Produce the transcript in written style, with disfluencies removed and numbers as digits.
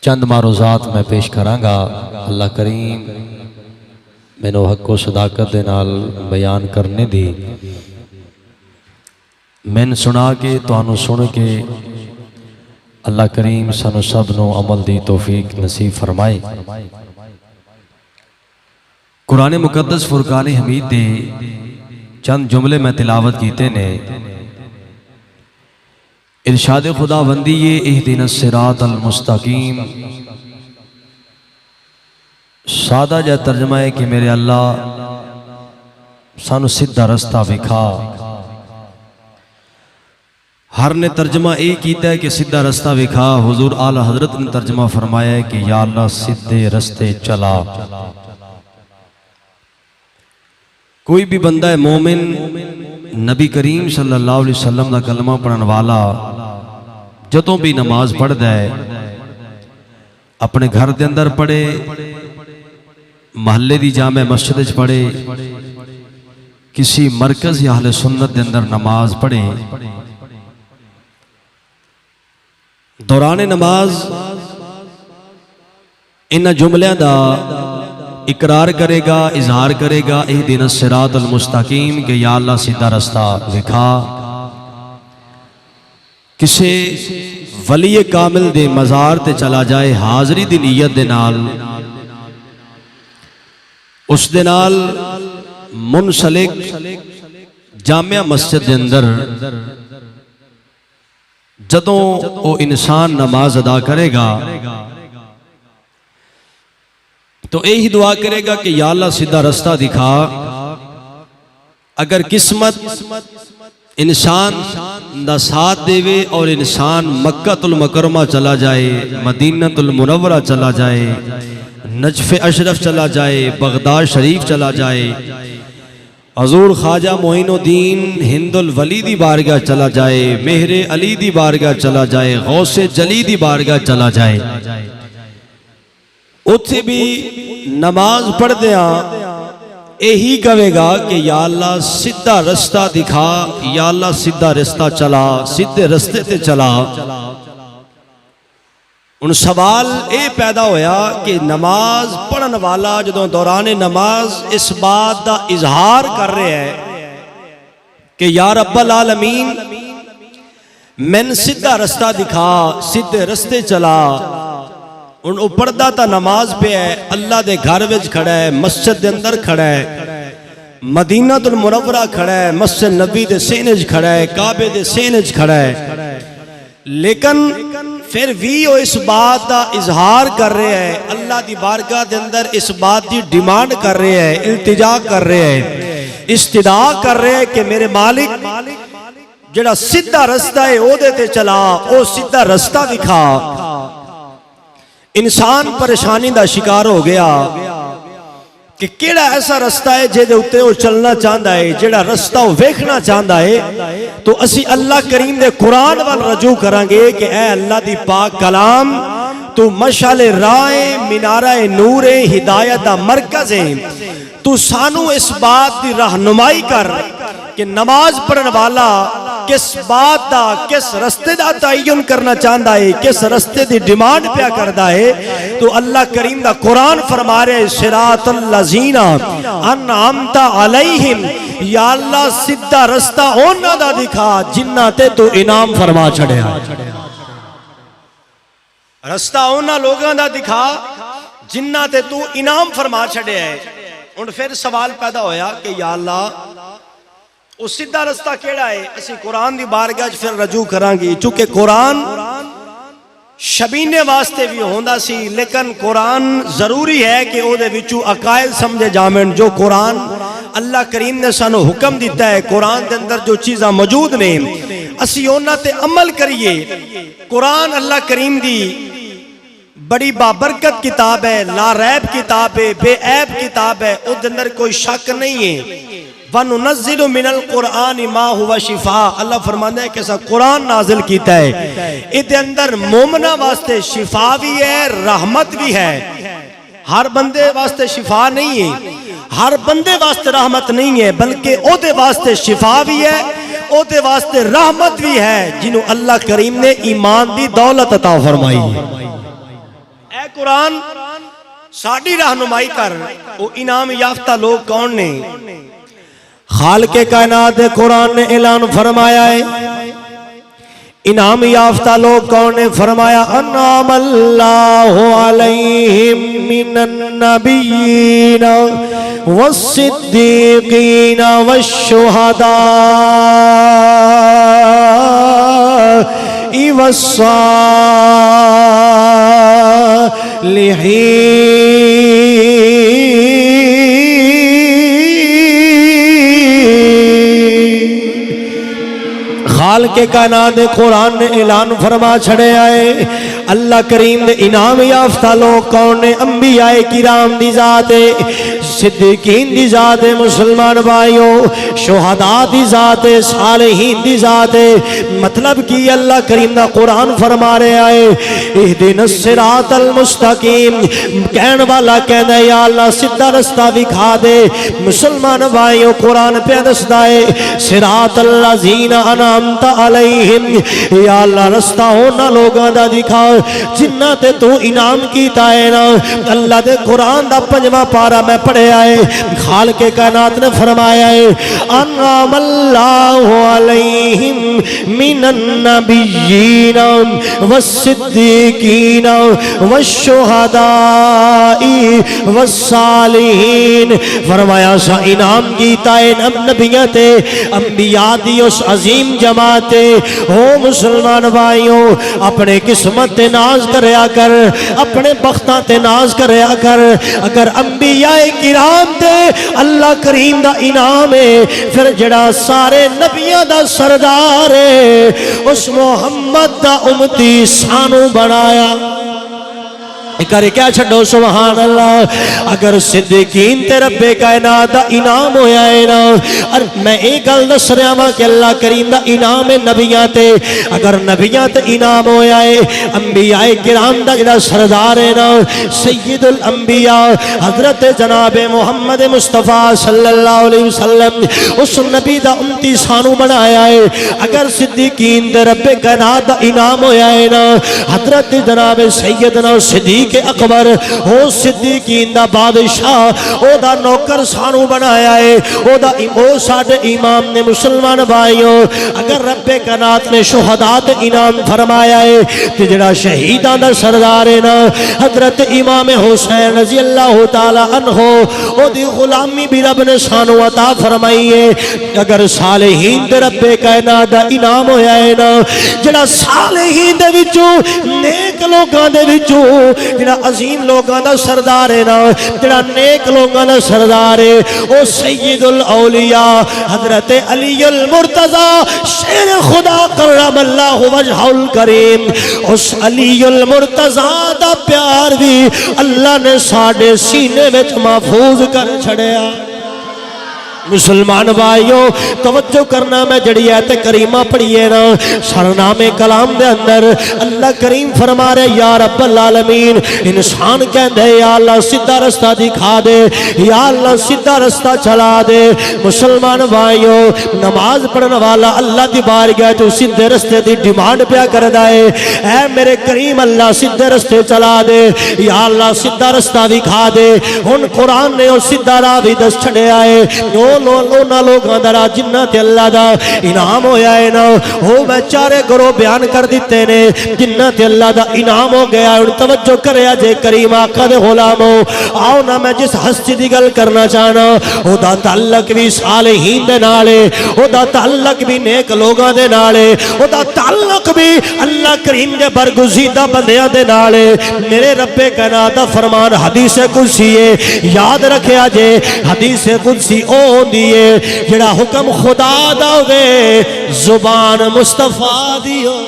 چند معروضات میں پیش کرانگا۔ اللہ کریم مینوں حق و صداقت دے نال بیان کرنے دی، میں سنا کے تانوں سن کے اللہ کریم سانو سب نو عمل دی توفیق نصیب فرمائے۔ قرآن مقدس فرقان حمید دے چند جملے میں تلاوت کیتے نے۔ ارشاد خداوندی اہدنا الصراط المستقیم، سادہ جا ترجمہ ہے کہ میرے اللہ سانو سیدھا رستہ وکھا۔ ہر نے ترجمہ ایک کیتا ہے کہ سیدھا رستہ وکھا۔ حضور اعلی حضرت نے ترجمہ فرمایا ہے کہ یا اللہ سیدھے رستے چلا۔ کوئی بھی بندہ مومن نبی کریم صلی اللہ علیہ وسلم کا کلمہ پڑھن والا جدوں بھی نماز پڑھدا ہے، اپنے گھر دے اندر پڑھے، محلے دی جامع مسجد وچ پڑھے، کسی مرکز یا اہل سنت دے اندر نماز پڑھے، دوران نماز ان جملیاں دا اقرار کرے گا، اظہار کرے گا، اہدنا الصراط المستقیم کہ یا اللہ سیدھا رستہ وکھا۔ کسے ولی کامل دے مزار تے چلا جائے حاضری دی نیت دے نال، اس دے نال منسلک جامعہ مسجد دے اندر جدوں او انسان نماز ادا کرے گا تو یہی دعا کرے گا کہ یا اللہ سیدھا رستہ دکھا۔ اگر قسمت انسان دا ساتھ دے اور انسان مکہ المکرمہ چلا جائے، مدینہ المنورہ چلا جائے، نجف اشرف چلا جائے، بغداد شریف چلا جائے، حضور خواجہ معین الدین ہند الولی دی بارگاہ چلا جائے، مہر علی دی بارگاہ چلا جائے، غوث جلی دی بارگاہ چلا جائے، اتھے بھی نماز پڑھ دیاں یہی کہے گا کہ یا اللہ سیدھا رستہ دکھا، یا اللہ سیدھا رستہ چلا، سیدھے رستے تے چلا۔ ان سوال اے پیدا ہویا کہ نماز پڑھن والا جدوں دوران نماز اس بات دا اظہار کر رہے ہیں کہ یا رب العالمین میں سیدھا رستہ دکھا، سیدھے رستے چلا، ان پردہ تا نماز پہ ہے، اللہ دے گھر وچ کھڑا ہے، مسجد دے اندر کھڑا ہے، مدینہ المنورہ کھڑا ہے، مسجد نبی دے سینج کھڑا ہے، کعبے دے سینج کھڑا ہے، لیکن پھر بھی وہ اس بات دا اظہار کر رہے ہیں، اللہ دی بارگاہ دے اندر اس بات دی ڈیمانڈ کر رہے ہیں، التجا کر رہے ہیں، استدعا کر رہے ہیں کہ میرے مالک جڑا سیدھا رستہ ہے او دے تے چلا، او سیدھا رستہ دکھا۔ انسان پریشانی دا شکار ہو گیا کہ کیڑا ایسا رستہ ہے جے دے اتے وہ چلنا چاہتا ہے، جیڑا رستہ وہ ویکھنا چاہتا ہے، تو اسی اللہ کریم دے قرآن وال رجوع کرانگے کہ اے اللہ دی پاک کلام تو مشعل راہ منارہ نور ہدایت دا مرکز ہے، تو سانو اس بات دی رہنمائی کر کہ نماز پڑھن والا کس بات دا، کس رستے دا تعین کرنا چاہتا ہے، کس رستے دی ڈیمانڈ پیا کرتا ہے، تو اللہ کریم دا قرآن فرما رہے صراط الذین انعمت علیہم، یا اللہ سیدھا رستہ اونا دا دکھا جنہ تے تو انعام فرما چھڑیا۔ رستہ اونا لوگاں دا دکھا جنہ تے تو انعام فرما چھڑیا ہے۔ ان پھر سوال پیدا ہویا کہ یا اللہ وہ سیدھا رستہ کیڑا ہے؟ اسی قرآن دی بارگاہ پھر رجوع کرانگی، چونکہ قرآن شبینے واسطے بھی ہوندا سی، لیکن قرآن ضروری ہے کہ او دے وچوں عقائد سمجھے جامن۔ جو قرآن اللہ کریم نے سانو حکم دیتا ہے، قرآن دے اندر جو چیزاں موجود نے اسی اونا تے عمل کریے۔ قرآن اللہ کریم دی بڑی بابرکت کتاب ہے، لا ریب کتاب ہے، بے عیب کتاب ہے، او دے اندر کوئی شک نہیں ہے۔ وَنُنَزِّلُ مِنَ الْقُرْآنِ مَا هُوَ شِفَاء، اللہ فرمانے ہے کہ ایسا قرآن نازل کیتا ہے، ادھے اندر مومنہ واسطے شفا بھی ہے، رحمت بھی ہے۔ ہر بندے واسطے شفا نہیں ہے، ہر بندے واسطے رحمت نہیں ہے، بلکہ او دے واسطے شفا بھی ہے، او دے واسطے رحمت بھی ہے، جنہوں اللہ کریم نے ایمان دی دولت عطا فرمائی ہے۔ اے قرآن ساڑی رہنمائی کر وہ انعام یافتہ لوگ کون نے؟ خالق کائنات قرآن نے اعلان فرمایا ہے انعام یافتہ لوگ کون نے؟ فرمایا انعام اللہ علیہم من النبیین والصدیقین والشہداء والصالحین۔ خالق کائنات قرآن نے اعلان فرما چھڑے آئے اللہ کریم دے انعام یافتہ لوگ کون نے؟ انبیاء کرام دی ذات، صدیقین دی ذات، مسلمان بھائیوں شہداء دی ذات، صالحین دی ذات۔ مطلب کی اللہ کریم دا قرآن فرما رہے آئے اہدنا الصراط المستقیم، کہن والا کہنا یا اللہ سیدھا رستہ دکھا دے۔ مسلمان بھائیوں قرآن پہ دسدا ہے صراط الذین انعمت علیہم، یا اللہ رستہ ہونا لوگاں دا دکھا جنہ تے تو انعام کیتا ہے نا۔ اللہ دے قرآن دا 5واں پارہ میں پڑھے آئے خالق کائنات نے فرمایا ہے انعم اللہ علیہم من النبیین والصدیقین والشہداء والصالحین۔ فرمایا سا انعام کیتا ہے نبیوں تے انبیاء دی اس عظیم جماعت تے۔ او مسلمان بھائیوں اپنے قسمت تے ناز کریا کر، اپنے بختاں تے ناز کریا کر۔ اگر انبیاء کرام تے اللہ کریم دا انعام ہے پھر جڑا سارے نبیوں دا سردار ہے اس محمد دا امتی سانو بنایا۔ کرے کیا چھڑو سبحان اللہ۔ اگر صدیقین تے رب کائنات دا انعام ہویا ہے نا، اور میں ایک گل دس رہا ہوں کہ اللہ کریم دا انعام ہے نبیاں تے، اگر نبیاں تے انعام ہویا ہے انبیاء کرام دا جڑا سردار ہے نا سید الانبیاء حضرت جناب محمد مصطفیٰ صلی اللہ علیہ وسلم، اس نبی دا امتی سانو بنایا ہے۔ اگر صدیقین تے رب کائنات دا انعام ہویا ہے نا حضرت جناب سیدنا صدیق کہ اکبر ہو صدیقین دا بادشاہ او دا نوکر سانو بنایا ہے، او دا ساڑھے امام نے۔ مسلمان بھائیوں اگر رب کائنات نے شہداء تے انعام فرمایا ہے کہ جڑا شہیداں دا سردار ہے نا حضرت امام حسین رضی اللہ تعالی عنہ او دی غلامی بھی رب نے سانو عطا فرمائی ہے۔ اگر صالحین دے رب کائنات دا انعام ہویا ہے نا جڑا صالحین دے وچوں نیک لوگاں دے وچوں جڑا عظیم لوگاں دا سردار ہے نا جڑا نیک لوگاں دا سردار ہے او سید الاولیاء حضرت علی المرتضی شیر خدا کرم اللہ وجہ الکریم۔ اس علی المرتضی دا پیار بھی اللہ نے ساڑھے سینے وچ محفوظ کر چھڑیا۔ مسلمان بھائیوں توجہ کرنا میں جڑی آیت کریمہ پڑھیے نا سرنام کلام دے اندر اللہ کریم فرما رہے یا رب العالمین انسان کہندے یا اللہ سیدھا رستہ دکھا دے، یا اللہ سیدھا رستہ چلا دے۔ مسلمان بھائیوں نماز پڑھنے والا اللہ دی بارگاہ جو سیدھے رستے دی ڈیمانڈ پیا کردا ہے اے میرے کریم اللہ سیدھے رستے چلا دے، یا اللہ سیدھا رستہ دکھا دے۔ ہن قرآن نے او سیدھا راہ بھی دس چھڑیا ہے اونا لوگاں درا جنہ تے اللہ دا انعام ہویا ہے نا وہ میں چارے گروہ بیان کر دیتے نے جنہ تے اللہ دا انعام ہو گیا ہے۔ توجہ کریا جے کریم آقا دے غلامو آؤ نا میں جس ہستی دی گل کرنا چاہنا او دا تعلق بھی صالحین دے نالے، او دا تعلق بھی نیک لوگاں دے نالے، او دا تعلق بھی اللہ کریم دے برگزیدہ بندیاں دے نالے۔ میرے رب کائنات دا فرمان حدیث قدسی ہے یاد رکھیا جے حدیث قدسی او دیئے جڑا حکم خدا دا ہوئے زبان مصطفیٰ دی ہو۔